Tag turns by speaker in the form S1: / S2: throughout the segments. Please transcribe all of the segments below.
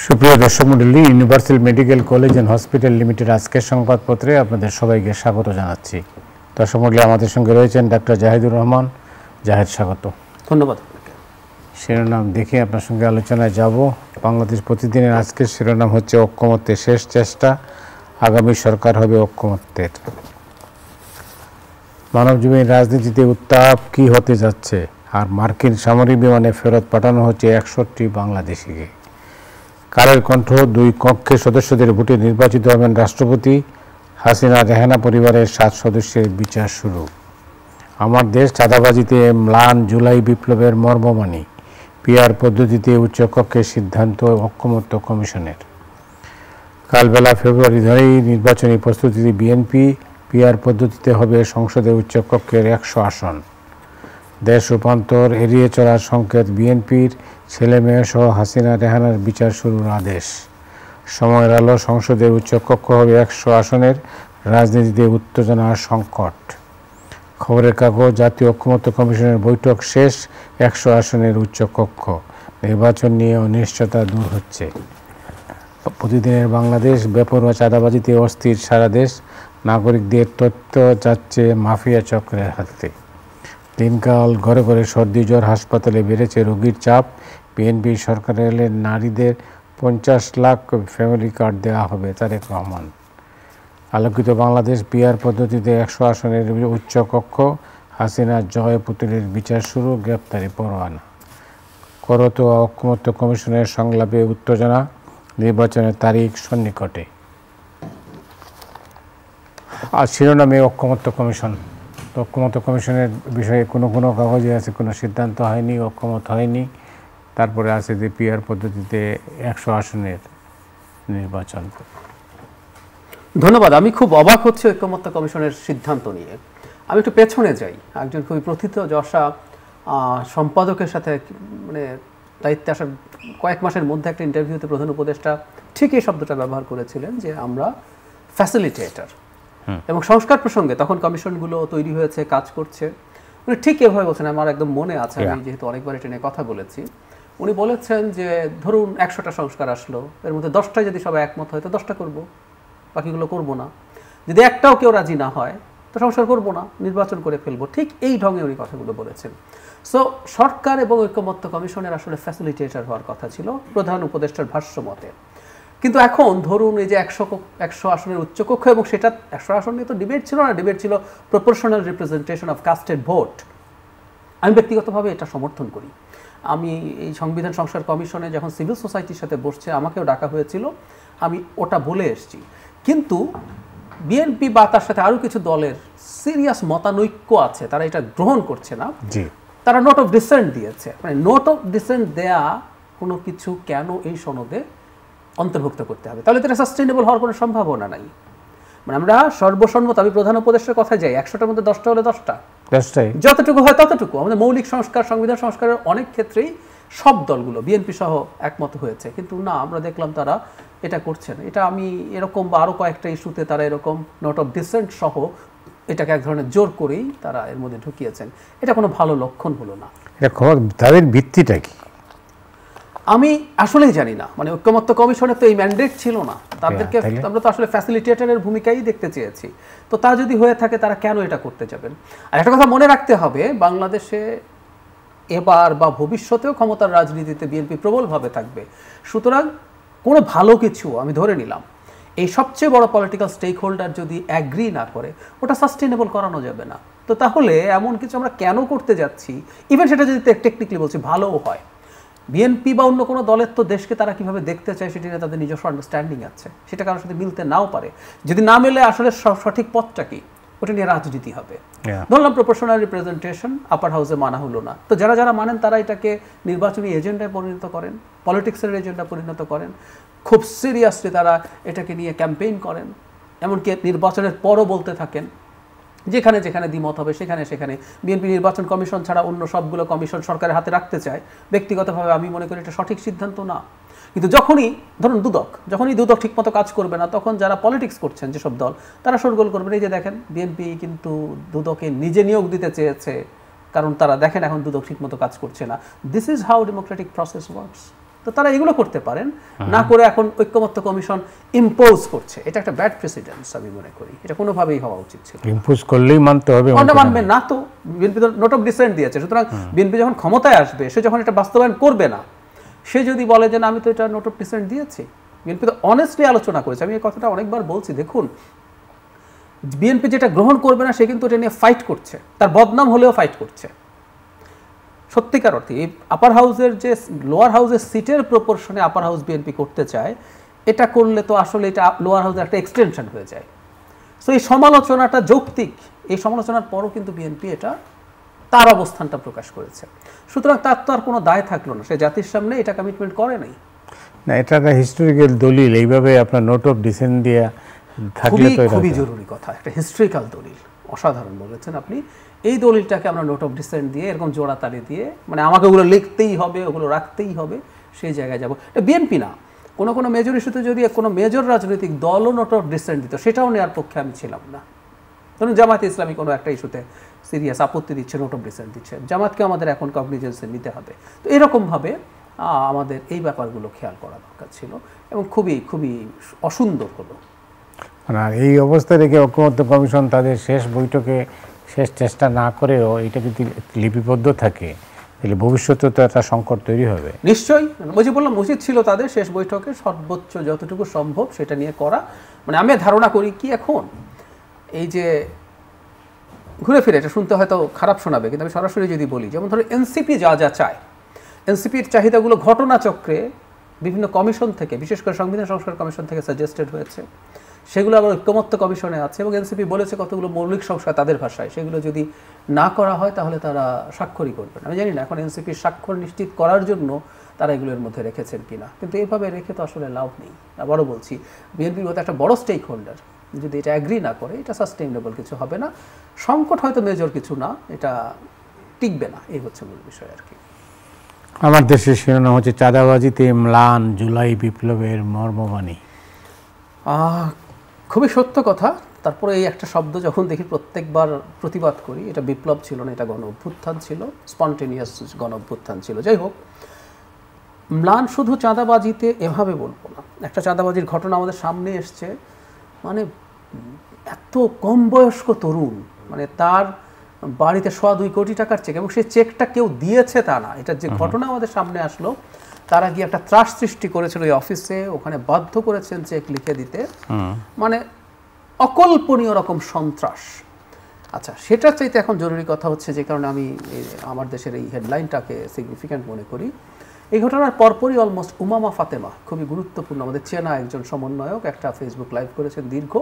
S1: সুপ্রিয় দর্শক মণ্ডলী, universal medical college and hospital limited আজকের সংবাদপত্রে আপনাদের সবাইকে স্বাগত জানাচ্ছি। দর্শক মণ্ডলী, আমাদের সঙ্গে রয়েছেন ডাক্তার জাহিদুর রহমান। জাহেদ, স্বাগত।
S2: ধন্যবাদ।
S1: শিরোনাম দেখে আপনার সঙ্গে আলোচনায় যাব। বাংলাদেশ প্রতিদিনের আজকের শিরোনাম হচ্ছে ঐক্যমত্যের শেষ চেষ্টা, আগামী সরকার হবে ঐক্যমত্যের। মানবজীবন রাজনীতিতে উত্তাপ কি হতে যাচ্ছে, আর মার্কিন সামরিক বিমানে ফেরত পাঠানো হচ্ছে 61 বাংলাদেশিকে। কালের কণ্ঠ, 2 কক্ষের সদস্যদের ভোটে নির্বাচিত হবেন রাষ্ট্রপতি। হাসিনা রেহানা পরিবারের 7 সদস্যের বিচার শুরু। আমার দেশ চাঁদাবাজিতে ম্লান, জুলাই বিপ্লবের মর্মমানী। পিআর পদ্ধতিতে উচ্চকক্ষের সিদ্ধান্ত ঐক্যমত্য কমিশনের। কালবেলা ফেব্রুয়ারি ধরেই নির্বাচনী প্রস্তুতি বিএনপি। পিআর পদ্ধতিতে হবে সংসদে উচ্চকক্ষের 100 আসন। দেশ রূপান্তর এড়িয়ে চলার সংকেত বিএনপির। ছেলে মেয়েসহ হাসিনা রেহানার বিচার শুরুর আদেশ। সময়ের আলো, সংসদের উচ্চকক্ষ হবে 100 আসনের। রাজনীতিতে উত্তেজনার সংকট। খবরের কাগজ, জাতীয় ঐক্যমত্য কমিশনের বৈঠক শেষ, 100 আসনের উচ্চকক্ষ। নির্বাচন নিয়ে অনিশ্চয়তা দূর হচ্ছে। প্রতিদিনের বাংলাদেশ, বেপরোয়া চাঁদাবাজিতে অস্থির সারা দেশ। নাগরিকদের তথ্য যাচ্ছে মাফিয়া চক্রের হাতে। দিনকাল ঘরে ঘরে সর্দি জ্বর, হাসপাতালে বেড়েছে রোগীর চাপ। বিএনপি সরকারে এলে নারীদের 50 লাখ ফ্যামিলি কার্ড দেওয়া হবে, তারেক রহমান। আলোকিত বাংলাদেশ, পিআর পদ্ধতিতে 100 আসনের উচ্চকক্ষ। হাসিনা জয় পুতুলের বিচার শুরু, গ্রেপ্তারি পরোয়ানা। করতোয়া ঐক্যমত্য কমিশনের সংলাপে উত্তেজনা, নির্বাচনের তারিখ সন্নিকটে। আর শিরোনামে ঐক্যমত্য কমিশন। ঐক্যমত্য কমিশনের বিষয়ে কোনো কাগজে আছে কোনো সিদ্ধান্ত হয়নি, ঐক্যমত হয়নি। তারপরে আছে যে পিআর পদ্ধতিতে 100 আসনের নির্বাচন।
S2: ধন্যবাদ। আমি খুব অবাক হচ্ছে ঐক্যমত্য কমিশনের সিদ্ধান্ত নিয়ে। আমি একটু পেছনে যাই। একজন খুবই প্রথিতযশা সম্পাদকের সাথে মানে দায়িত্বে আসার কয়েক মাসের মধ্যে একটা ইন্টারভিউতে প্রধান উপদেষ্টা ঠিক এই শব্দটা ব্যবহার করেছিলেন যে আমরা ফ্যাসিলিটেটর। এবং সংস্কার প্রসঙ্গে তখন কমিশনগুলো তৈরি হয়েছে, কাজ করছে, উনি ঠিক এভাবে বলছেন। আমার একদম মনে আছে, আমি যেহেতু অনেকবার এটা নিয়ে কথা বলেছি। উনি বলেছেন যে ধরুন 100টা সংস্কার আসলো, এর মধ্যে 10টায় যদি সবাই একমত হয় তো 10টা করবো, বাকিগুলো করবো না। যদি একটাও কেউ রাজি না হয় তো সংস্কার করবো না, নির্বাচন করে ফেলবো। ঠিক এই ঢঙে উনি কথাগুলো বলেছেন। সো সরকার এবং ঐক্যমত্য কমিশনের আসলে ফ্যাসিলিটেটর হওয়ার কথা ছিল প্রধান উপদেষ্টার ভাষ্য মতে। কিন্তু এখন ধরুন এই যে 100 আসনের উচ্চকক্ষ, এবং সেটা 100 আসন নিয়ে তো ডিবেট ছিল না, ডিবেট ছিল proportional representation of custard vote. আমি ব্যক্তিগতভাবে এটা সমর্থন করি। আমি এই সংবিধান সংস্কার কমিশনে যখন সিভিল সোসাইটির সাথে বসছে, আমাকেও ডাকা হয়েছিল, আমি ওটা বলে এসেছি। কিন্তু বিএনপি বা তার সাথে আরও কিছু দলের সিরিয়াস মতানৈক্য আছে, তারা এটা গ্রহণ করছে না। তারা নোট অফ ডিসেন্ট দিয়েছে। মানে নোট অফ ডিসেন্ট দেয়া কোনো কিছু কেন এই সনদে অন্তর্ভুক্ত করতে হবে? তাহলে তো এটা সাস্টেইনেবল হওয়ার কোনো সম্ভাবনা নাই। মানে আমরা সর্বসম্মত, আমি প্রধান উপদেষ্টার কথা যাই, 100টার মধ্যে 10টা হলে 10টা, যতটুকু হয় ততটুকু। আমাদের মৌলিক সংস্কার, সংবিধান সংস্কারের অনেক ক্ষেত্রেই সব দলগুলো বিএনপি সহ একমত হয়েছে, কিন্তু না, আমরা দেখলাম তারা এটা করছে না। এটা আমি এরকম বা আরও কয়েকটা ইস্যুতে তারা এরকম নোট অফ ডিসেন্ট সহ এটাকে এক ধরনের জোর করেই তারা এর মধ্যে ঢুকিয়েছেন। এটা কোনো ভালো লক্ষণ হলো না।
S1: তাদের ভিত্তিটা কি
S2: আমি আসলেই জানি না। মানে ঐক্যমত্য কমিশনের তো এই ম্যান্ডেট ছিল না, তাদেরকে আমরা তো আসলে ফ্যাসিলিটেটরের ভূমিকাই দেখতে চেয়েছি। তো তা যদি হয়ে থাকে, তারা কেন এটা করতে যাবেন? আর একটা কথা মনে রাখতে হবে, বাংলাদেশে এবার বা ভবিষ্যতেও ক্ষমতার রাজনীতিতে বিএনপি প্রবলভাবে থাকবে। সুতরাং কোনো ভালো কিছু আমি ধরে নিলাম, এই সবচেয়ে বড় পলিটিক্যাল স্টেক হোল্ডার যদি অ্যাগ্রি না করে, ওটা সাস্টেনেবল করানো যাবে না। তো তাহলে এমন কিছু আমরা কেন করতে যাচ্ছি? ইভেন সেটা যদি টেকনিক্যালি বলছি ভালোও হয়, বিএনপি বা অন্য কোনো দলের তো দেশকে তারা কিভাবে দেখতে চায় সেটি নিয়ে তাদের নিজস্ব আন্ডারস্ট্যান্ডিং আছে, সেটা কারোর সাথে মিলতে নাও পারে। যদি না মেলে, আসলে সঠিক পথটা কি, ওটা নিয়ে রাজনীতি হবে। ধরলাম প্রপোর্শনাল রিপ্রেজেন্টেশন আপার হাউসে মানা হলো না, তো যারা মানেন তারা এটাকে নির্বাচনী এজেন্ডায় পরিণত করেন, পলিটিক্সের এজেন্ডা পরিণত করেন, খুব সিরিয়াসলি তারা এটাকে নিয়ে ক্যাম্পেইন করেন, এমনকি নির্বাচনের পরও বলতে থাকেন। যেখানে যেখানে দ্বিমত হবে সেখানে সেখানে বিএনপি নির্বাচন কমিশন ছাড়া অন্য সবগুলো কমিশন সরকারের হাতে রাখতে চায়। ব্যক্তিগতভাবে আমি মনে করি এটা সঠিক সিদ্ধান্ত না। কিন্তু যখনই ধরুন দুদক ঠিকমতো কাজ করবে না, তখন যারা পলিটিক্স করছেন যেসব দল, তারা শোরগোল করবেন। এই যে দেখেন, বিএনপি কিন্তু দুদকে নিজে নিয়োগ দিতে চেয়েছে, কারণ তারা দেখেন এখন দুদক ঠিকমতো কাজ করছে না। This is how Democratic process works. তো তো তারা এগুলো করতে পারেন, না করে এখন ঐক্যমত্য কমিশন ইম্পোজ করছে। এটা একটা ব্যাড প্রেসিডেন্স আমি মনে করি, এটা কোনোভাবেই হওয়া উচিত ছিল।
S1: ইম্পোজ করলেই মানতে হবে,
S2: মানবে না তো। বিএনপি তো নোট অফ ডিসেন্ট দিয়েছে, সুতরাং বিএনপি যখন ক্ষমতায় আসবে, সে যখন এটা বাস্তবায়ন করবে না, সে যদি বলে যে না আমি তো এটা নোট অফ ডিসেন্ট দিয়েছি। বিএনপি তো অনেস্টলি আলোচনা করেছে, আমি এই কথাটা অনেকবার বলছি। দেখুন, বিএনপি যেটা গ্রহণ করবে না সে কিন্তু এটা নিয়ে ফাইট করছে, তার বদনাম হলেও ফাইট করছে সত্যিকার অর্থে। এই আপার হাউসের যে লোয়ার হাউসের সিটের প্রপোর্শনে আপার হাউস বিএনপি করতে চায়, এটা করলে তো আসলে এটা লোয়ার হাউসের একটা এক্সটেনশন হয়ে যায়। সো এই সমালোচনাটা যৌক্তিক, এই সমালোচনার পরও কিন্তু বিএনপি এটা তার অবস্থানটা প্রকাশ করেছে। সুতরাং তার তো আর কোনো দায় থাকলো না, সে জাতির সামনে এটা কমিটমেন্ট করে নাই।
S1: না, এটা একটা হিস্টোরিক্যাল দলিল, এইভাবে আপনার নোট অফ ডিসেন্ট দিয়ে থাকলে তো
S2: খুবই জরুরি কথা, একটা হিস্ট্রিক্যাল দলিল, অসাধারণ বলেছেন আপনি। এই দলিলটাকে আমরা নোট অফ ডিসেন্ট দিয়ে এরকম জোড়াতালি দিয়ে, মানে আমাকে ওগুলো লিখতেই হবে, ওগুলো রাখতেই হবে, সেই জায়গায় যাব। এটা বিএনপি না, কোনো কোনো মেজর ইস্যুতে যদি কোনো মেজর রাজনৈতিক দলও নোট অফ ডিসেন্ট দিত, সেটাও নেওয়ার পক্ষে আমি ছিলাম না। ধরুন জামায়াতে ইসলামী কোনো একটা ইস্যুতে সিরিয়াস আপত্তি দিচ্ছে, নোট অফ ডিসেন্ট দিচ্ছে, জামাতকে আমাদের এখন কগনিজেন্সে নিতে হবে। তো এরকমভাবে আমাদের এই ব্যাপারগুলো খেয়াল করা দরকার ছিল, এবং খুবই খুবই অসুন্দর হলো।
S1: আর এই অবস্থায় রেখে ঐক্যমত্য কমিশন তাদের শেষ বৈঠকে শেষ চেষ্টা না করেও এটা যদি লিপিবদ্ধ থাকে, তাহলে ভবিষ্যতে তো একটা সংকট তৈরি হবে।
S2: নিশ্চয়ই, ওই যে বললাম, উচিত ছিল তাদের শেষ বৈঠকে সর্বোচ্চ যতটুকু সম্ভব সেটা নিয়ে করা। মানে আমি ধারণা করি কি, এখন এই যে ঘুরে ফিরে, এটা শুনতে হয়তো খারাপ শোনাবে, কিন্তু আমি সরাসরি যদি বলি, যেমন ধরো এনসিপি যা যা চায়, এনসিপির চাহিদাগুলো ঘটনাচক্রে বিভিন্ন কমিশন থেকে, বিশেষ করে সংবিধান সংস্কার কমিশন থেকে সাজেস্টেড হয়েছে, সেগুলো আবার ঐক্যমত্য কমিশনে আছে, এবং এনসিপি বলেছে কতগুলো মৌলিক সংস্কার তাদের ভাষায়, সেগুলো যদি না করা হয় তাহলে তারা স্বাক্ষরই করবেন। আমি জানি না এখন এনসিপির স্বাক্ষর নিশ্চিত করার জন্য তারা এগুলোর মধ্যে রেখেছেন কিনা, কিন্তু এইভাবে রেখে তো আসলে লাভ নেই। আবারও বলছি, বিএনপির মতো একটা বড় স্টেক হোল্ডার যদি এটা অ্যাগ্রি না করে, এটা সাস্টেইনেবল কিছু হবে না। সংকট হয়তো মেজর কিছু না, এটা টিকবে না, এই হচ্ছে মূল বিষয় আর কি।
S1: আমার দেশের শিরোনাম হচ্ছে চাঁদাবাজিতে ম্লান জুলাই বিপ্লবের মর্মবাণী।
S2: খুবই সত্য কথা। তারপরে এই একটা শব্দ যখন দেখি প্রত্যেকবার প্রতিবাদ করি, এটা বিপ্লব ছিল না, এটা গণ অভ্যুত্থান ছিল, স্পন্টেনিয়াস গণ অভ্যুত্থান ছিল। যাই হোক, ম্লান শুধু চাঁদাবাজিতে এভাবে বলবো না। একটা চাঁদাবাজির ঘটনা আমাদের সামনে এসছে, মানে এত কম বয়স্ক তরুণ, মানে তার বাড়িতে 2.25 কোটি টাকার চেক, এবং সেই চেকটা কেউ দিয়েছে তা না, এটা যে ঘটনা আমাদের সামনে আসলো, তারা গিয়ে একটা ত্রাস সৃষ্টি করেছিল ওই অফিসে, ওখানে বাধ্য করেছেন চেক লিখে দিতে, মানে অকল্পনীয় রকম সন্ত্রাস। আচ্ছা, সেটার চাইতে এখন জরুরি কথা হচ্ছে, যে কারণে আমি আমার দেশের এই হেডলাইনটাকে সিগনিফিক্যান্ট মনে করি, এই ঘটনার পরপরই অলমোস্ট উমামা ফাতেমা, খুবই গুরুত্বপূর্ণ আমাদের চেনা একজন সমন্বয়ক, একটা ফেসবুক লাইভ করেছেন দীর্ঘ।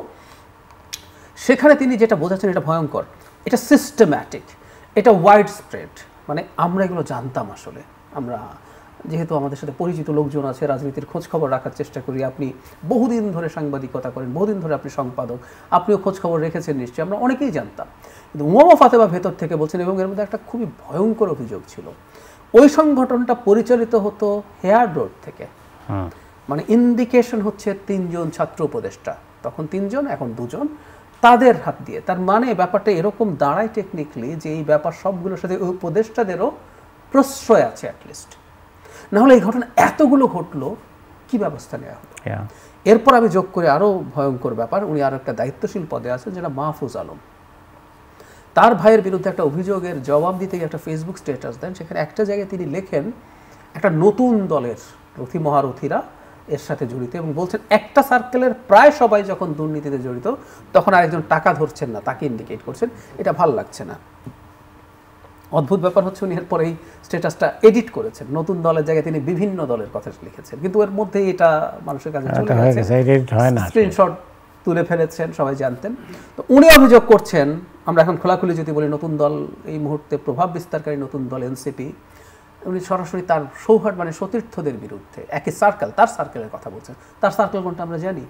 S2: সেখানে তিনি যেটা বোঝাচ্ছেন এটা ভয়ঙ্কর, এটা সিস্টেম্যাটিক, এটা ওয়াইড স্প্রেড। মানে আমরা এগুলো জানতাম আসলে, আমরা যেহেতু আমাদের সাথে পরিচিত লোকজন আছে, রাজনীতির খোঁজ খবর রাখার চেষ্টা করি, আপনি বহুদিন ধরে সাংবাদিকতা করেন, বহুদিন ধরে আপনি সম্পাদক, আপনিও খোঁজ খবর রেখেছেন নিশ্চয়ই, আমরা অনেকেই জানতাম। কিন্তু উমামা ফাতেমা ভেতর থেকে বলছেন, এবং এর মধ্যে একটা খুবই ভয়ঙ্কর অভিযোগ ছিল, ওই সংগঠনটা পরিচালিত হতো হেয়ার রোড থেকে। মানে ইন্ডিকেশন হচ্ছে 3 জন ছাত্র উপদেষ্টা, তখন 3 জন, এখন 2 জন, তাদের হাত দিয়ে। তার মানে ব্যাপারটা এরকম দাঁড়ায় টেকনিক্যালি, যে এই ব্যাপার সবগুলোর সাথে ওই উপদেষ্টাদেরও প্রশ্রয় আছে অ্যাটলিস্ট, নাহলে এই ঘটনা এতগুলো ঘটলো, কি ব্যবস্থা নেওয়া হতো। এরপর আমি যোগ করে আরও ভয়ঙ্কর ব্যাপার, উনি আরও একটা দায়িত্বশীল পদে আছেন, যেটা মাহফুজ আলম। তার ভাইয়ের বিরুদ্ধে একটা অভিযোগের জবাব দিতে গিয়ে একটা ফেসবুক স্ট্যাটাস দেন, সেখানে একটা জায়গায় তিনি লেখেন একটা নতুন দলের রথী মহারথীরা এর সাথে জড়িত, এবং বলছেন একটা সার্কেলের প্রায় সবাই যখন দুর্নীতিতে জড়িত, তখন আরেকজন টাকা ধরছেন না, তাকে ইন্ডিকেট করছেন, এটা ভাল লাগছে না। অদ্ভুত ব্যাপার হচ্ছে, উনি এরপর এই স্ট্যাটাসটা এডিট করেছেন, নতুন দলের জায়গায় তিনি বিভিন্ন দলের কথা লিখেছেন, কিন্তু এর মধ্যে এটা মানুষের কাছে চলে গেছে, স্ক্রিনশট তুলে ফেলেছেন, সবাই জানতেন। তো উনি অভিযোগ করছেন, আমরা এখন খোলাখুলি যদি বলি, নতুন দল এই মুহূর্তে প্রভাব বিস্তারকারী নতুন দল এনসিপি, উনি সরাসরি তার সৌহার্দ মানে সতীর্থদের বিরুদ্ধে, একই সার্কেল, তার সার্কেলের কথা বলছেন। তার সার্কেল কোনটা আমরা জানি,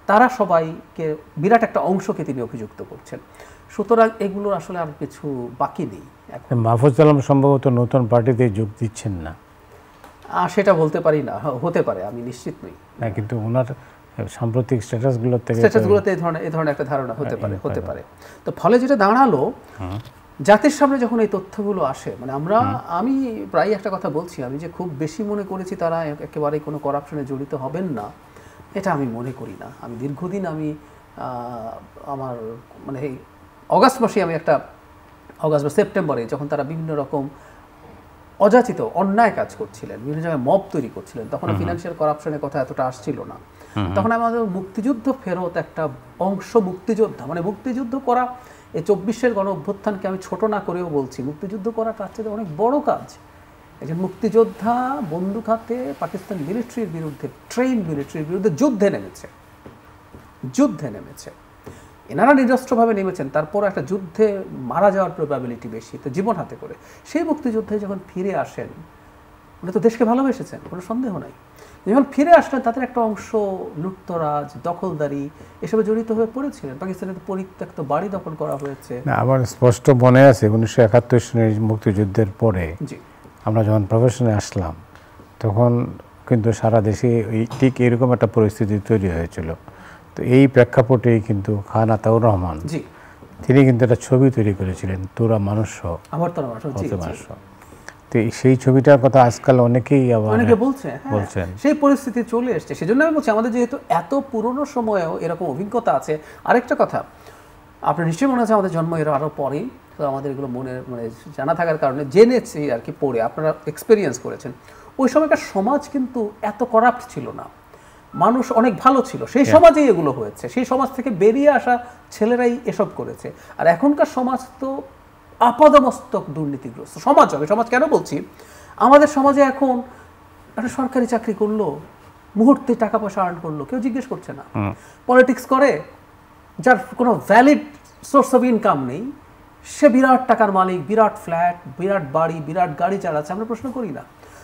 S2: তারা সবাইকে, বিরাট একটা অংশকে তিনি অভিযুক্ত করছেন। সুতরাং এগুলোর আসলে আর কিছু বাকি নেই।
S1: মাহফুজ আলম সম্ভবত নতুন পার্টিতে যোগ দিচ্ছেন না,
S2: সেটা বলতে পারি না, হতে পারে, আমি নিশ্চিত নই।
S1: না, কিন্তু ওনার সাম্প্রতিক স্ট্যাটাসগুলোতে
S2: এই ধরনের একটা ধারণা হতে পারে। তো ফলে যেটা দাঁড়ালো, জাতির সামনে যখন এই তথ্যগুলো আসে, মানে আমি প্রায় একটা কথা বলছি, আমি যে খুব বেশি মনে করেছি তারা একেবারেই কোনো করাপশনে জড়িত হবেন না, এটা আমি মনে করি না। আমি দীর্ঘদিন আমার মানে এই অগাস্ট মাসে অগাস্ট বা সেপ্টেম্বরে যখন তারা বিভিন্ন রকম অযাচিত অন্যায় কাজ করছিলেন, বিভিন্ন জায়গায় মব তৈরি করছিলেন, তখন ফিনান্সিয়াল করাপশনের কথা এতটা আসছিল না। তখন আমাদের মুক্তিযুদ্ধ ফেরত একটা অংশ মুক্তিযোদ্ধা, মানে মুক্তিযুদ্ধ করা, এই 24-এর গণ অভ্যুত্থানকে আমি ছোট না করেও বলছি, মুক্তিযুদ্ধ করা তার চেয়ে অনেক বড় কাজ। একজন মুক্তিযোদ্ধা বন্দুক হাতে পাকিস্তান মিলিটারির বিরুদ্ধে, ট্রেন মিলিটারির বিরুদ্ধে যুদ্ধে নেমেছে। এনারা নিরস্ত্রভাবে নেমেছেন, তারপর একটা যুদ্ধে মারা যাওয়ার প্রবাবিলিটি বেশি, তো জীবন হাতে করে সেই মুক্তিযুদ্ধে যখন ফিরে আসেন, উনি তো দেশকে ভালোবেসেছেন, কোনো সন্দেহ নাই। যখন ফিরে আসলেন তাদের একটা অংশ লুটতরাজ, দখলদারি এসবে জড়িত হয়ে পড়েছিলেন। পাকিস্তানের পরিত্যক্ত বাড়ি দখল করা হয়েছে।
S1: আমার স্পষ্ট মনে আছে 1971 সনের মুক্তিযুদ্ধের পরে আমরা যখন প্রফেশনে আসলাম, তখন কিন্তু সারা দেশে ঠিক এরকম একটা পরিস্থিতি তৈরি হয়েছিল। তো এই প্রেক্ষাপটেই কিন্তু খান আতাউর রহমান তিনি কিন্তু একটা ছবি তৈরি করেছিলেন, তোরা মানুষ, তো সেই ছবিটার কথা আজকাল অনেকে বলছেন।
S2: সেই পরিস্থিতি চলে এসছে। সেজন্য আমি বলছি, আমাদের যেহেতু এত পুরনো সময়েও এরকম অভিজ্ঞতা আছে। আরেকটা কথা, আপনার নিশ্চয়ই মনে আছে আমাদের জন্ম এর আরও পরেই, তো আমাদের এগুলো মানে জানা থাকার কারণে জেনেছি আর কি, পড়ে আপনারা এক্সপিরিয়েন্স করেছেন। ওই সময়কার সমাজ কিন্তু এত করাপ্ট ছিল না, মানুষ অনেক ভালো ছিল। সেই সমাজেই এগুলো হয়েছে, সেই সমাজ থেকে বেরিয়ে আসা ছেলেরাই এসব করেছে। আর এখনকার সমাজ তো আপাদমস্তক দুর্নীতিগ্রস্ত সমাজ হবে। সমাজ কেন বলছি, আমাদের সমাজে এখন একটা সরকারি চাকরি করলো, মুহূর্তে টাকা পয়সা আর্ন করলো, কেউ জিজ্ঞেস করছে না। পলিটিক্স করে, যার কোনো ভ্যালিড সোর্স অফ ইনকাম নেই, সে বিরাট টাকার মালিক, বিরাট ফ্ল্যাট, বিরাট বাড়ি, বিরাট গাড়ি চালাচ্ছে, আমরা প্রশ্ন করি না।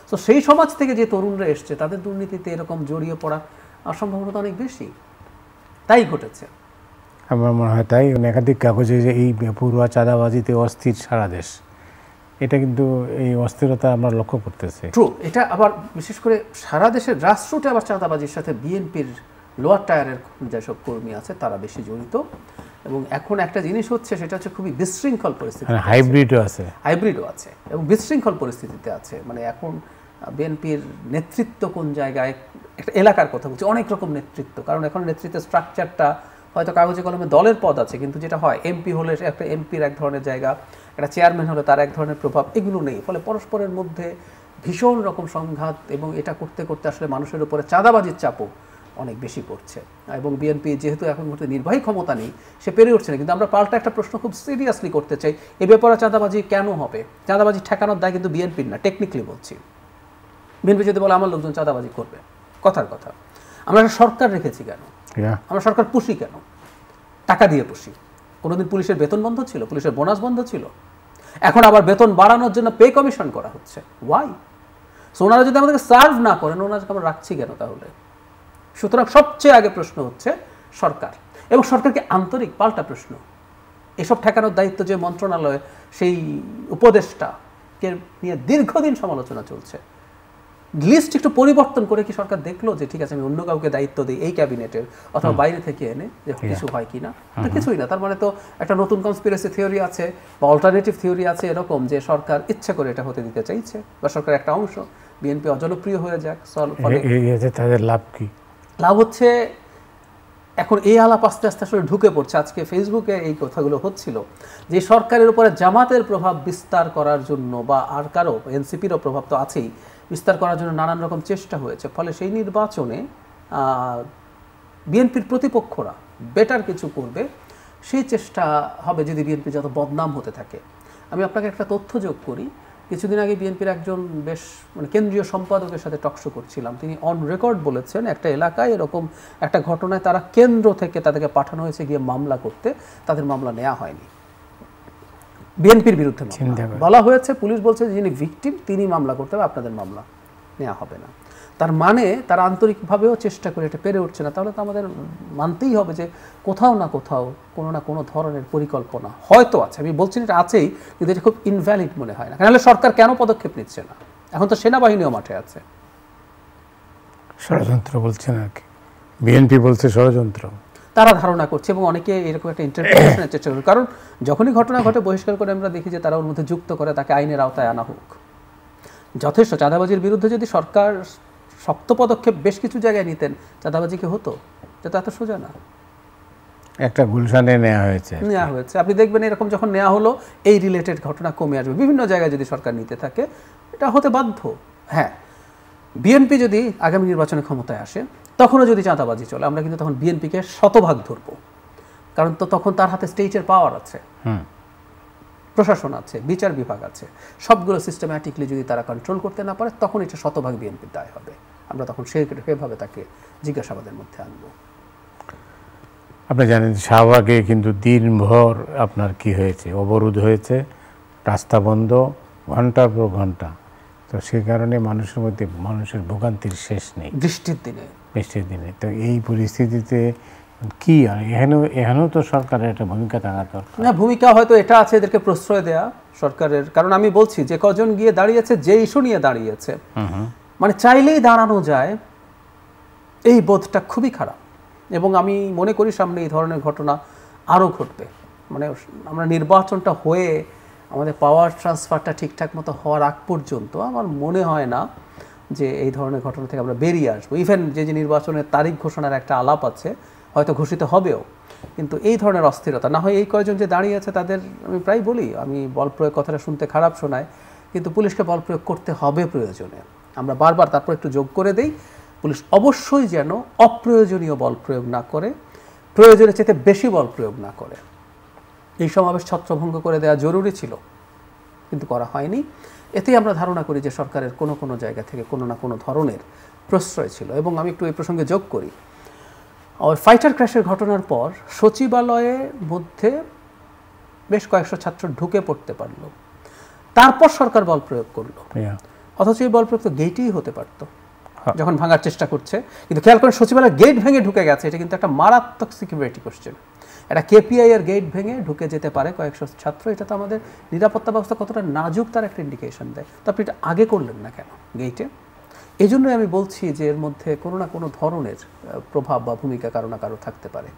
S2: তো সেই সমাজ থেকে যে তরুণরা এসছে, তাদের দুর্নীতিতে এরকম জড়িয়ে পড়া সম্ভাবনা অনেক বেশি, তাই ঘটেছে।
S1: আমার মনে হয় তাই। একাধিক কাগজে যে এই পড়ুয়া চাঁদাবাজিতে অস্থির সারা দেশ, এটা কিন্তু এই অস্থিরতা আমরা লক্ষ্য করতেছি।
S2: ট্রু, এটা আবার বিশেষ করে সারা দেশের গ্রাসরুটে আবার চাঁদাবাজির সাথে বিএনপির লোয়ার টায়ারের যেসব কর্মী আছে তারা বেশি জড়িত। এবং এখন একটা জিনিস হচ্ছে, সেটা হচ্ছে খুবই বিশৃঙ্খল পরিস্থিতি,
S1: হাইব্রিডও আছে
S2: এবং বিশৃঙ্খল পরিস্থিতিতে আছে। মানে এখন বিএনপির নেতৃত্ব কোন জায়গায়, একটা এলাকার কথা বলছি, অনেক রকম নেতৃত্ব। কারণ এখন নেতৃত্বের স্ট্রাকচারটা হয়তো কাগজে কলমে দলের পদ আছে, কিন্তু যেটা হয় এমপি হলে একটা এমপির এক ধরনের জায়গা, একটা চেয়ারম্যান হলে তার এক ধরনের প্রভাব, এগুলো নেই। ফলে পরস্পরের মধ্যে ভীষণ রকম সংঘাত, এবং এটা করতে করতে আসলে মানুষের উপরে চাঁদাবাজির চাপও অনেক বেশি পড়ছে। এবং বিএনপি যেহেতু এখন মুহূর্তে নির্বাহী ক্ষমতা নেই, সে পেরে উঠছে না। কিন্তু আমরা পাল্টা একটা প্রশ্ন খুব সিরিয়াসলি করতে চাই, এ ব্যাপারে চাঁদাবাজি কেন হবে? চাঁদাবাজি ঠেকানোর দায় কিন্তু বিএনপির না, টেকনিক্যালি বলছি। বিএনপি যদি বলে আমার লোকজন চাঁদাবাজি করবে, কথার কথা, আমরা সরকার রেখেছি কেন? আমরা সরকার পুষি কেন? টাকা দিয়ে পুষি। কোনোদিন পুলিশের বেতন বন্ধ ছিল? পুলিশের বোনাস বন্ধ ছিল? এখন আবার বেতন বাড়ানোর জন্য পে কমিশন করা হচ্ছে। ওয়াই? সো ওনারা যদি আমাদেরকে সার্ভ না করেন, ওনারা আমরা রাখছি কেন তাহলে? সুতরাং সবচেয়ে আগে প্রশ্ন হচ্ছে সরকার, এবং সরকারকে আন্তরিক পাল্টা প্রশ্ন, এসব ঠেকানোর দায়িত্ব যে মন্ত্রণালয়, সেই উপদেষ্টাকে নিয়ে দীর্ঘদিন সমালোচনা চলছে। লিস্ট একটু পরিবর্তন করে কি সরকার দেখলো যে ঠিক আছে আমি অন্য কাউকে দায়িত্ব দিই এই ক্যাবিনেটের, অথবা বাইরে থেকে এনে, যে কিছু হয় কিনা? কিছুই না। তার মানে তো একটা নতুন কনস্পিরেসি থিওরি আছে বা অল্টারনেটিভ থিওরি আছে এরকম, যে সরকার ইচ্ছা করে এটা হতে দিতে চাইছে, বা সরকার একটা অংশ বিএনপি অজনপ্রিয় হয়ে যাক।
S1: তাদের লাভ কি?
S2: লাভ হচ্ছে, এখন এই আলাপ আস্তে আস্তে আসলে ঢুকে পড়ছে। আজকে ফেসবুকে এই কথাগুলো হচ্ছিল যে সরকারের উপরে জামাতের প্রভাব বিস্তার করার জন্য, বা আর কারো এনসিপিরও প্রভাব তো আছেই, বিস্তার করার জন্য নানান রকম চেষ্টা হয়েছে। ফলে সেই নির্বাচনে বিএনপির প্রতিপক্ষরা বেটার কিছু করবে, সেই চেষ্টা হবে যদি বিএনপি যত বদনাম হতে থাকে। আমি আপনাকে একটা তথ্য যোগ করি। কিছুদিন আগে বিএনপির একজন বেশ কেন্দ্রীয় সম্পাদকের সাথে টকশো করছিলাম। তিনি অন রেকর্ড বলেছেন, একটা এলাকায় এরকম একটা ঘটনায় তারা কেন্দ্র থেকে তাদেরকে পাঠানো হয়েছে গিয়ে মামলা করতে, তাদের মামলা নেওয়া হয়নি। বিএনপির বিরুদ্ধে বলা হয়েছে, পুলিশ বলছে যিনি ভিকটিম তিনি মামলা করতে হবে, আপনাদের মামলা নেওয়া হবে না। তার মানে তারা আন্তরিকভাবেও চেষ্টা করে এটা পেরে উঠছে না। তাহলে তো আমাদের মানতেই হবে যে কোথাও না কোথাও কোনো না কোনো ধরনের পরিকল্পনা হয়তো আছে। আমি বলছি এটা আছেই, কিন্তু এটা খুব ইনভ্যালিড মনে হয় না। কারণ সরকার কেন পদক্ষেপ নিচ্ছে না? এখন তো সেনাবাহিনীও মাঠে আছে।
S1: ষড়যন্ত্র বলছেন আর কি, বিএনপি বলছে ষড়যন্ত্র।
S2: তারা ধারণা করছে এবং অনেকে এরকম একটা ইন্টারপ্রিটেশনের চেষ্টা করে। কারণ যখনই ঘটনা ঘটে বহিষ্কার করে আমরা দেখি যে তারা ওর মধ্যে যুক্ত করে তাকে আইনের আওতায় আনা হোক। যথেষ্ট চাঁদাবাজির বিরুদ্ধে যদি সরকার শক্ত পদক্ষেপ বেশ কিছু জায়গায় নিতেন, চাঁদাবাজি কি হতো? এটা এত সোজা না।
S1: একটা গুলশানে নেওয়া হয়েছে।
S2: আপনি দেখবেন এরকম যখন নেওয়া হলো এই রিলেটেড ঘটনা কমে আসবে। বিভিন্ন জায়গায় যদি সরকার নিতে থাকে এটা হতে বাধ্য। হ্যাঁ, বিএনপি যদি আগামী নির্বাচনে ক্ষমতায় আসে তখনও যদি চাঁদাবাজি চলে, আমরা কিন্তু তখন বিএনপিকে শতভাগ ধরব। কারণ তো তখন তার হাতে স্টেটের পাওয়ার আছে, প্রশাসন আছে, বিচার বিভাগ আছে, সবগুলো সিস্টেম্যাটিকলি যদি তারা কন্ট্রোল করতে না পারে তখন এটা শতভাগ বিএনপির দায় হবে। আমরা তখন সেভাবে তাকে জিজ্ঞাসাবাদের মধ্যে আনবো।
S1: আপনি জানেন শাহবাগে কিন্তু দিনভর আপনার কি হয়েছে, অবরোধ হয়েছে, রাস্তা বন্ধ ঘন্টার পর ঘন্টা। তো সেই কারণে মানুষের ভোগান্তির শেষ নেই বৃষ্টির দিনে। তো এই পরিস্থিতিতে কি এখানেও তো সরকারের একটা ভূমিকা থাকা দরকার।
S2: না, ভূমিকা হয়তো এটা আছে এদেরকে প্রশ্রয় দেয়া সরকারের। কারণ আমি বলছি যে কজন গিয়ে দাঁড়িয়েছে, যে ইস্যু নিয়ে দাঁড়িয়েছে, মানে চাইলেই দাঁড়ানো যায়, এই বোধটা খুবই খারাপ। এবং আমি মনে করি সামনে এই ধরনের ঘটনা আরও ঘটবে। মানে আমরা নির্বাচনটা হয়ে আমাদের পাওয়ার ট্রান্সফারটা ঠিকঠাক মতো হওয়ার আগ পর্যন্ত আমার মনে হয় না যে এই ধরনের ঘটনা থেকে আমরা বেরিয়ে আসবো। ইভেন যে নির্বাচনের তারিখ ঘোষণার একটা আলাপ আছে, হয়তো ঘোষিত হবেও, কিন্তু এই ধরনের অস্থিরতা না হয় এই কয়েকজন যে দাঁড়িয়ে আছে তাদের, আমি প্রায় বলি, আমি বল প্রয়োগ কথাটা শুনতে খারাপ শোনায়, কিন্তু পুলিশকে বল প্রয়োগ করতে হবে প্রয়োজনে। আমরা বারবার তারপর একটু যোগ করে দেই, পুলিশ অবশ্যই যেন অপ্রয়োজনীয় বল প্রয়োগ না করে, প্রয়োজনের চেয়ে বেশি বল প্রয়োগ না করে। এই সমাবেশ ছত্রভঙ্গ করে দেওয়া জরুরি ছিল, কিন্তু করা হয়নি। এতেই আমরা ধারণা করি যে সরকারের কোনো কোনো জায়গা থেকে কোনো না কোনো ধরনের প্রশ্রয় ছিল। এবং আমি একটু এই প্রসঙ্গে যোগ করি, ফাইটার ক্র্যাশের ঘটনার পর সচিবালয়ের মধ্যে বেশ কয়েকশো ছাত্র ঢুকে পড়তে পারলো, তারপর সরকার বল প্রয়োগ করলো। অথচ এই বল প্রয়োগ তো গেটেই হতে পারত যখন ভাঙার চেষ্টা করছে। কিন্তু খেয়াল করেন সচিবালয়ের গেট ভেঙে ঢুকে গেছে, এটা কিন্তু একটা মারাত্মক সিকিউরিটি কোশ্চেন। এটা কেপিআই এর গেট ভেঙে ঢুকে যেতে পারে কয়েকশো ছাত্র, এটা তো আমাদের নিরাপত্তা ব্যবস্থা কতটা নাজুক তার একটা ইন্ডিকেশন দেয়। তো আপনি এটা আগে করলেন না কেন গেটে? এই জন্যই আমি বলছি যে এর মধ্যে কোনো না কোনো ধরনের প্রভাব বা ভূমিকা কারো না কারো থাকতে পারে।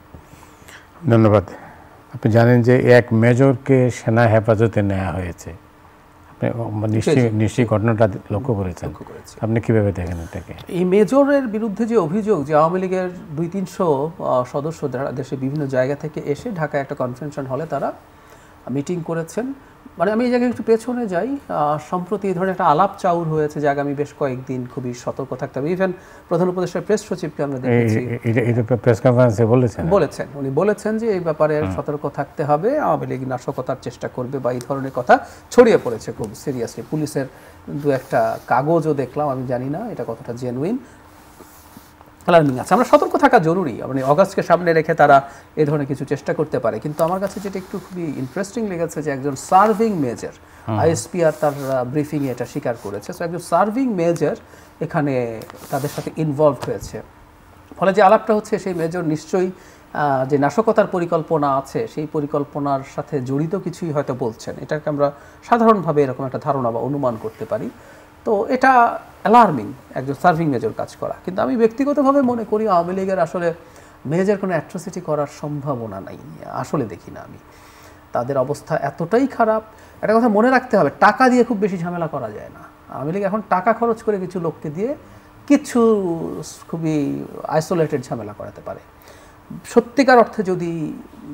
S1: ধন্যবাদ। আপনি জানেন যে এক মেজরকে সেনা হেফাজতে নেওয়া হয়েছে, আপনি নিশ্চয়ই ঘটনাটা লক্ষ্য করেছেন। আপনি কিভাবে দেখেন এটাকে?
S2: এই মেজরের বিরুদ্ধে যে অভিযোগ যে আওয়ামী লীগের 200-300 সদস্য দেশের বিভিন্ন জায়গা থেকে এসে ঢাকায় একটা কনভেনশন হলে তারা মিটিং করেছেন, মানে আমি এই জায়গায় একটু পেছনে যাই। সম্প্রতি এই ধরনের একটা আলাপ চাউর হয়েছে যে আগামী বেশ কয়েকদিন খুবই সতর্ক থাকতে হবে। ইভেন প্রধান উপদেষ্টার প্রেস সচিবকে আমরা দেখেছি
S1: প্রেস কনফারেন্সে
S2: বলেছেন, উনি বলেছেন যে এই ব্যাপারে সতর্ক থাকতে হবে, আওয়ামী লীগ নাশকতার চেষ্টা করবে বা এই ধরনের কথা ছড়িয়ে পড়েছে খুব সিরিয়াসলি। পুলিশের দু একটা কাগজও দেখলাম, আমি জানি না এটা কতটা জেনুইন, অ্যালার্মিং আছে। আমরা সতর্ক থাকা জরুরি, মানে অগাস্টকে সামনে রেখে তারা এই ধরনের কিছু চেষ্টা করতে পারে। কিন্তু আমার কাছে যেটা একটু খুবই ইন্টারেস্টিং লেগেছে যে একজন সার্ভিং মেজর, আইএসপিআর তার ব্রিফিংয়ে এটা স্বীকার করেছে, সো একজন সার্ভিং মেজর এখানে তাদের সাথে ইনভলভ হয়েছে। ফলে যে আলাপটা হচ্ছে সেই মেজর নিশ্চয়ই যে নাশকতার পরিকল্পনা আছে সেই পরিকল্পনার সাথে জড়িত কিছুই হয়তো বলছেন। এটাকে আমরা সাধারণভাবে এরকম একটা ধারণা বা অনুমান করতে পারি। তো এটা অ্যালার্মিং একজন সার্ভিং মেজর কাজ করা। কিন্তু আমি ব্যক্তিগতভাবে মনে করি আওয়ামী লীগের আসলে মেজর কোনো অ্যাট্রোসিটি করার সম্ভাবনা নাই, আসলে দেখি না আমি। তাদের অবস্থা এতটাই খারাপ। একটা কথা মনে রাখতে হবে, টাকা দিয়ে খুব বেশি ঝামেলা করা যায় না। আওয়ামী লীগ এখন টাকা খরচ করে কিছু লোককে দিয়ে কিছু খুবই আইসোলেটেড ঝামেলা করাতে পারে। সত্যিকার অর্থে যদি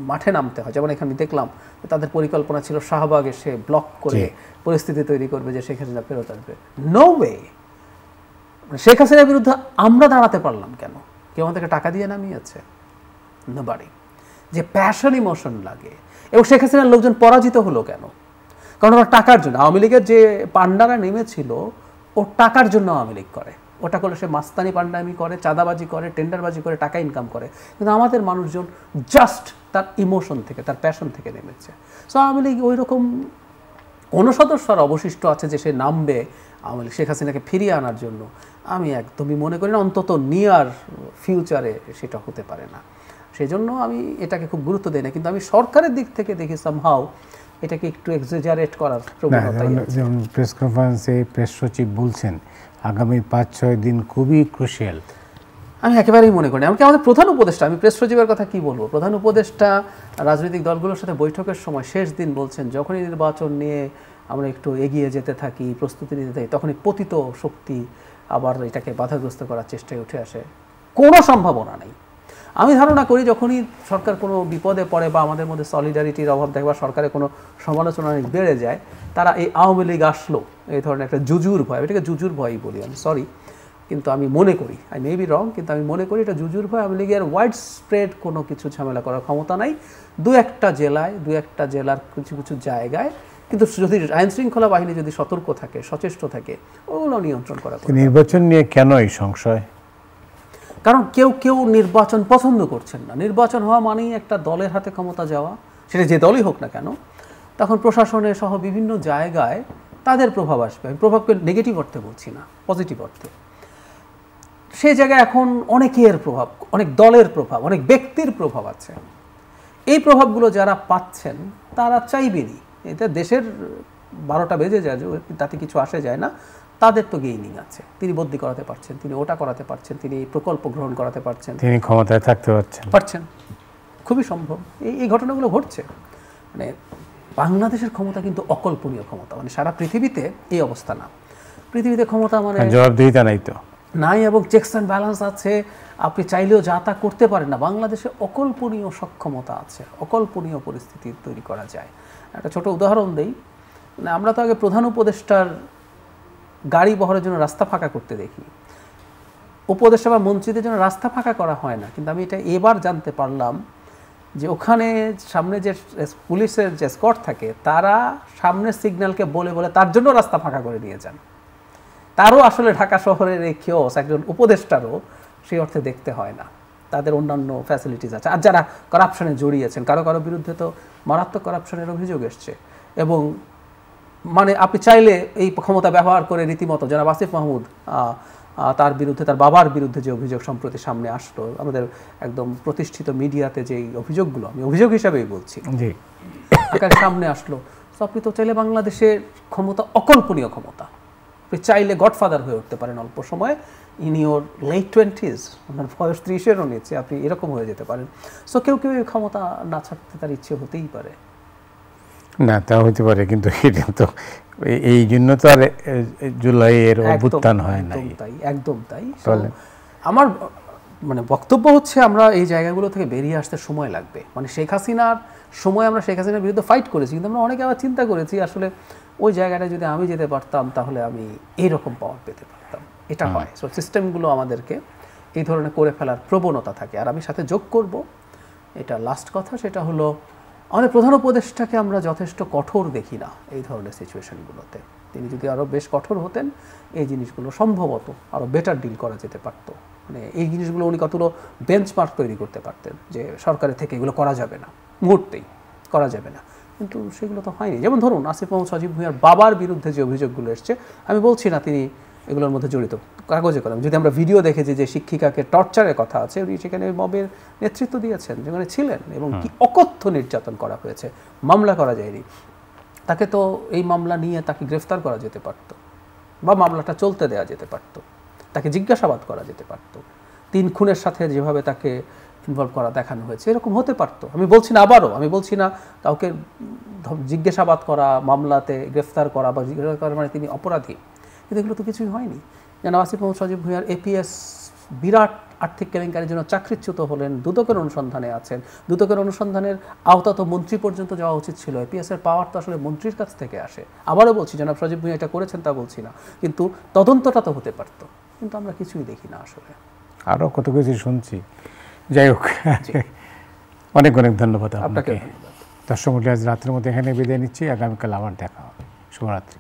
S2: মাঠে নামতে হয়, যেমন এখানে দেখলাম তাদের পরিকল্পনা ছিল শাহবাগ এসে ব্লক করে পরিস্থিতি তৈরি করবে যে শেখ হাসিনা ফেরত আসবে। No way. শেখ হাসিনার বিরুদ্ধে আমরা দাঁড়াতে পারলাম কেন? কেউ আমাদেরকে টাকা দিয়ে নামিয়েছে? নোবডি। যে প্যাশন ইমোশন লাগে। এবং শেখ হাসিনার লোকজন পরাজিত হলো কেন? কারণ ওরা টাকার জন্য। আওয়ামী লীগের যে পান্ডারা নেমেছিল ও টাকার জন্য আওয়ামী লীগ করে। ওটা করলে সে মাস্তানি পান্ডামি করে, চাঁদাবাজি করে, টেন্ডারবাজি করে টাকা ইনকাম করে। কিন্তু আমাদের মানুষজন জাস্ট তার ইমোশন থেকে, তার প্যাশন থেকে নেমেছে। সো আওয়ামী লীগ ওই রকম কোনো সদস্য আর অবশিষ্ট আছে যে সে নামবে আওয়ামী লীগ শেখ হাসিনাকে ফিরিয়ে আনার জন্য, আমি একদমই মনে করি না। অন্তত নিয়ার ফিউচারে সেটা হতে পারে না। সেই জন্য আমি এটাকে খুব গুরুত্ব দিই না। কিন্তু আমি সরকারের দিক থেকে দেখি সামহাও এটাকে একটু এক্সাজারেট করার প্রবণতা।
S1: যেমন প্রেস কনফারেন্সে প্রেস সচিব বলছেন আগামী 5-6 দিন খুবই ক্রুশিয়াল।
S2: আমি একেবারেই মনে করি না। এমনকি আমাদের প্রধান উপদেষ্টা, আমি প্রেস সচিবের কথা কি বলবো, প্রধান উপদেষ্টা রাজনৈতিক দলগুলোর সাথে বৈঠকের সময় শেষ দিন বলছেন যখনই নির্বাচন নিয়ে আমরা একটু এগিয়ে যেতে থাকি, প্রস্তুতি নিতে থাকি, তখনই পতিত শক্তি আবার এটাকে বাধাগ্রস্ত করার চেষ্টায় উঠে আসে। কোনো সম্ভাবনা নেই। আমি ধারণা করি যখনই সরকার কোনো বিপদে পড়ে বা আমাদের মধ্যে সলিডারিটির অভাব দেখে বা সরকারের কোনো সমালোচনা অনেক বেড়ে যায়, তারা এই আওয়ামী লীগ আসলো এই ধরনের একটা জুজুর ভয়, এটাকে জুজুর ভয়ই বলি আমি, সরি, কিন্তু আমি মনে করি, আই মে বি রং, কিন্তু আমি মনে করি এটা জুজুর ভয়। আওয়ামী লীগের ওয়াইড স্প্রেড কোনো কিছু ঝামেলা করার ক্ষমতা নাই। দু একটা জেলার কিছু কিছু জায়গায়, কিন্তু যদি আইন শৃঙ্খলা বাহিনী যদি সতর্ক থাকে, সচেষ্ট থাকে, ওগুলো নিয়ন্ত্রণ করা।
S1: নির্বাচন নিয়ে কেন এই সংশয়?
S2: কারণ কেউ কেউ নির্বাচন পছন্দ করছেন না। নির্বাচন হওয়া মানেই একটা দলের হাতে ক্ষমতা যাওয়া, সেটা যে দলই হোক না কেন। তখন প্রশাসনে সহ বিভিন্ন জায়গায় তাদের প্রভাব আসবে। আমি প্রভাবকে নেগেটিভ অর্থে বলছি না, পজিটিভ অর্থে। সেই জায়গায় এখন অনেকের প্রভাব, অনেক দলের প্রভাব, অনেক ব্যক্তির প্রভাব আছে। এই প্রভাবগুলো যারা পাচ্ছেন তারা চাইবেনই, এটা দেশের 12টা বেজে যায়, তাতে কিছু আসে যায় না, তাদের তো গেইনিং আছে। তিনি বদলি করাতে পারছেন, তিনি ওটা করাতে পারছেন, তিনি এই প্রকল্প গ্রহণ করাতে পারছেন,
S1: তিনি ক্ষমতায় থাকতে পারছেন,
S2: খুবই সম্ভব। এই ঘটনাগুলো ঘটছে। মানে বাংলাদেশের ক্ষমতা কিন্তু অকল্পনীয় ক্ষমতা, মানে সারা পৃথিবীতে এই অবস্থা না। পৃথিবীতে ক্ষমতা মানে
S1: জবাবদিহিতা নাই তো,
S2: নাই, এবং চেকস অ্যান্ড ব্যালেন্স আছে, আপনি চাইলেও যা তা করতে পারেন না। বাংলাদেশে অকল্পনীয় সক্ষমতা আছে, অকল্পনীয় পরিস্থিতি তৈরি করা যায়। একটা ছোট উদাহরণ দেই, মানে আমরা তো আগে প্রধান উপদেষ্টার গাড়ি বহরের জন্য রাস্তা ফাঁকা করতে দেখি, উপদেষ্টা বা মন্ত্রীদের জন্য রাস্তা ফাঁকা করা হয় না। কিন্তু আমি এটা এবার জানতে পারলাম যে ওখানে সামনে যে পুলিশের যে স্কট থাকে, তারা সামনের সিগন্যালকে বলে বলে তার জন্য রাস্তা ফাঁকা করে নিয়ে যান। তারও আসলে ঢাকা শহরের এই কিওস একজন উপদেষ্টারও সেই অর্থে দেখতে হয় না, তাদের অন্যান্য ফ্যাসিলিটিস আছে। আর যারা করাপশনে জড়িয়েছেন, কারো কারো বিরুদ্ধে তো মারাত্মক করাপশনের অভিযোগ এসছে, এবং মানে আপনি চাইলে এই ক্ষমতা ব্যবহার করে রীতিমতো জনাব আসিফ মাহমুদ, তার বিরুদ্ধে, তার বাবার বিরুদ্ধে যে অভিযোগ সম্প্রতি সামনে আসলো আমাদের একদম প্রতিষ্ঠিত মিডিয়াতে, যে অভিযোগগুলো আমি অভিযোগ হিসাবেই বলছি, আকার সামনে আসলো, তো আপনি তো চাইলে বাংলাদেশের ক্ষমতা অকল্পনীয় ক্ষমতা, আপনি চাইলে গডফাদার হয়ে উঠতে পারেন অল্প সময়ে, ইন ইউর লেট 20s, আপনার বয়স 30-এরও নিচে, আপনি এরকম হয়ে যেতে পারেন। সো কেউ কেউ এই ক্ষমতা না ছাড়তে তার ইচ্ছে হতেই পারে।
S1: না, তা হতে পারে, কিন্তু এটা তো এই জন্য তো আর জুলাইয়ের অভ্যুত্থান হয় না।
S2: একদম তাই। আমার মানে বক্তব্য হচ্ছে আমরা এই জায়গাগুলো থেকে বেরিয়ে আসতে সময় লাগবে। মানে শেখ হাসিনার সময় আমরা শেখ হাসিনার বিরুদ্ধে ফাইট করেছি, কিন্তু আমরা অনেকে আবার চিন্তা করেছি আসলে ওই জায়গাটা যদি আমি যেতে পারতাম তাহলে আমি এইরকম পাওয়ার পেতে পারতাম। এটা হয়, সো সিস্টেমগুলো আমাদেরকে এই ধরনের করে ফেলার প্রবণতা থাকে। আর আমি সাথে যোগ করব, এটা লাস্ট কথা, সেটা হলো আমাদের প্রধান উপদেষ্টাকে আমরা যথেষ্ট কঠোর দেখি না এই ধরনের সিচুয়েশনগুলোতে। তিনি যদি আরও বেশ কঠোর হতেন, এই জিনিসগুলো সম্ভবত আরও বেটার ডিল করা যেতে পারত। মানে এই জিনিসগুলো উনি কতগুলো বেঞ্চমার্ক তৈরি করতে পারতেন যে সরকারের থেকে এগুলো করা যাবে না, মুহূর্তেই করা যাবে না, কিন্তু সেগুলো তো হয়নি। যেমন ধরুন আসিফ মাহমুদ সজীব ভুঁইয়ার বাবার বিরুদ্ধে যে অভিযোগগুলো এসছে, আমি বলছি না তিনি এগুলোর মধ্যে জড়িত, কাগজে কলম। যদি আমরা ভিডিও দেখেছি যে শিক্ষিকাকে টর্চারের কথা আছে, উনি সেখানে মবের নেতৃত্ব দিয়েছেন, যেখানে ছিলেন, এবং কি অকথ্য নির্যাতন করা হয়েছে, মামলা করা যায়নি। তাকে তো এই মামলা নিয়ে তাকে গ্রেফতার করা যেতে পারত, বা মামলাটা চলতে দেওয়া যেতে পারত, তাকে জিজ্ঞাসাবাদ করা যেতে পারত। 3 খুনের সাথে যেভাবে তাকে ইনভলভ করা দেখানো হয়েছে, এরকম হতে পারতো। আমি বলছি না, আবারও আমি বলছি না কাউকে জিজ্ঞাসাবাদ করা, মামলাতে গ্রেফতার করা বা জিজ্ঞাসা করা মানে তিনি অপরাধী, কিন্তু এগুলো তো কিছুই হয়নি। যেন আসিফ মাহমুদ সজীব ভুঁইয়ার এপিএস বিরাট আর্থিক কেলেঙ্কারির জন্য চাকরিচ্যুত হলেন, দুদকের অনুসন্ধানে আছেন, দুদকের অনুসন্ধানের আওতা তো মন্ত্রী পর্যন্ত যাওয়া উচিত ছিল। এপিএসের পাওয়ার তো আসলে মন্ত্রীর কাছ থেকে আসে। আবারও বলছি, জনাব সজীব ভুঁইয়া এটা করেছেন তা বলছি না, কিন্তু তদন্তটা তো হতে পারতো, কিন্তু আমরা কিছুই দেখি না আসলে।
S1: আরও কত কিছু শুনছি। যাই হোক, অনেক অনেক ধন্যবাদ আপনাকে। দর্শক মণ্ডলী, আজ রাত্রের মধ্যে এখানে বিদায় নিচ্ছি। আগামীকাল আবার দেখা হবে। শুভরাত্রি।